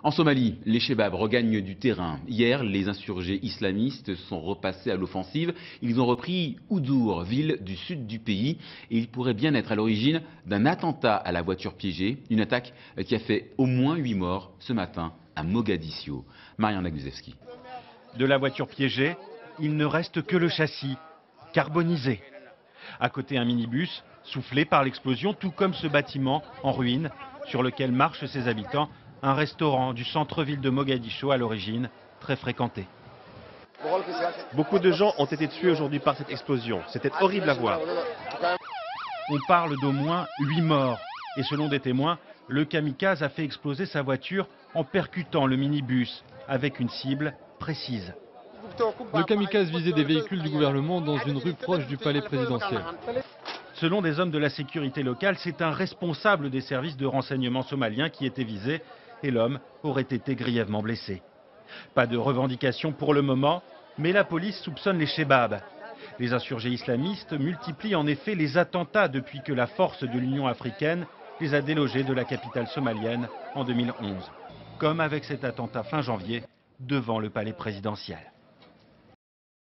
En Somalie, les Chebabs regagnent du terrain. Hier, les insurgés islamistes sont repassés à l'offensive. Ils ont repris Oudour, ville du sud du pays. Et ils pourraient bien être à l'origine d'un attentat à la voiture piégée. Une attaque qui a fait au moins 8 morts ce matin à Mogadiscio. Mariana Guzewski. De la voiture piégée, il ne reste que le châssis, carbonisé. À côté, un minibus, soufflé par l'explosion, tout comme ce bâtiment en ruine sur lequel marchent ses habitants. Un restaurant du centre-ville de Mogadiscio à l'origine, très fréquenté. Beaucoup de gens ont été tués aujourd'hui par cette explosion. C'était horrible à voir. On parle d'au moins 8 morts. Et selon des témoins, le kamikaze a fait exploser sa voiture en percutant le minibus avec une cible précise. Le kamikaze visait des véhicules du gouvernement dans une rue proche du palais présidentiel. Selon des hommes de la sécurité locale, c'est un responsable des services de renseignement somaliens qui était visé et l'homme aurait été grièvement blessé. Pas de revendication pour le moment, mais la police soupçonne les Chebabs. Les insurgés islamistes multiplient en effet les attentats depuis que la force de l'Union africaine les a délogés de la capitale somalienne en 2011. Comme avec cet attentat fin janvier devant le palais présidentiel.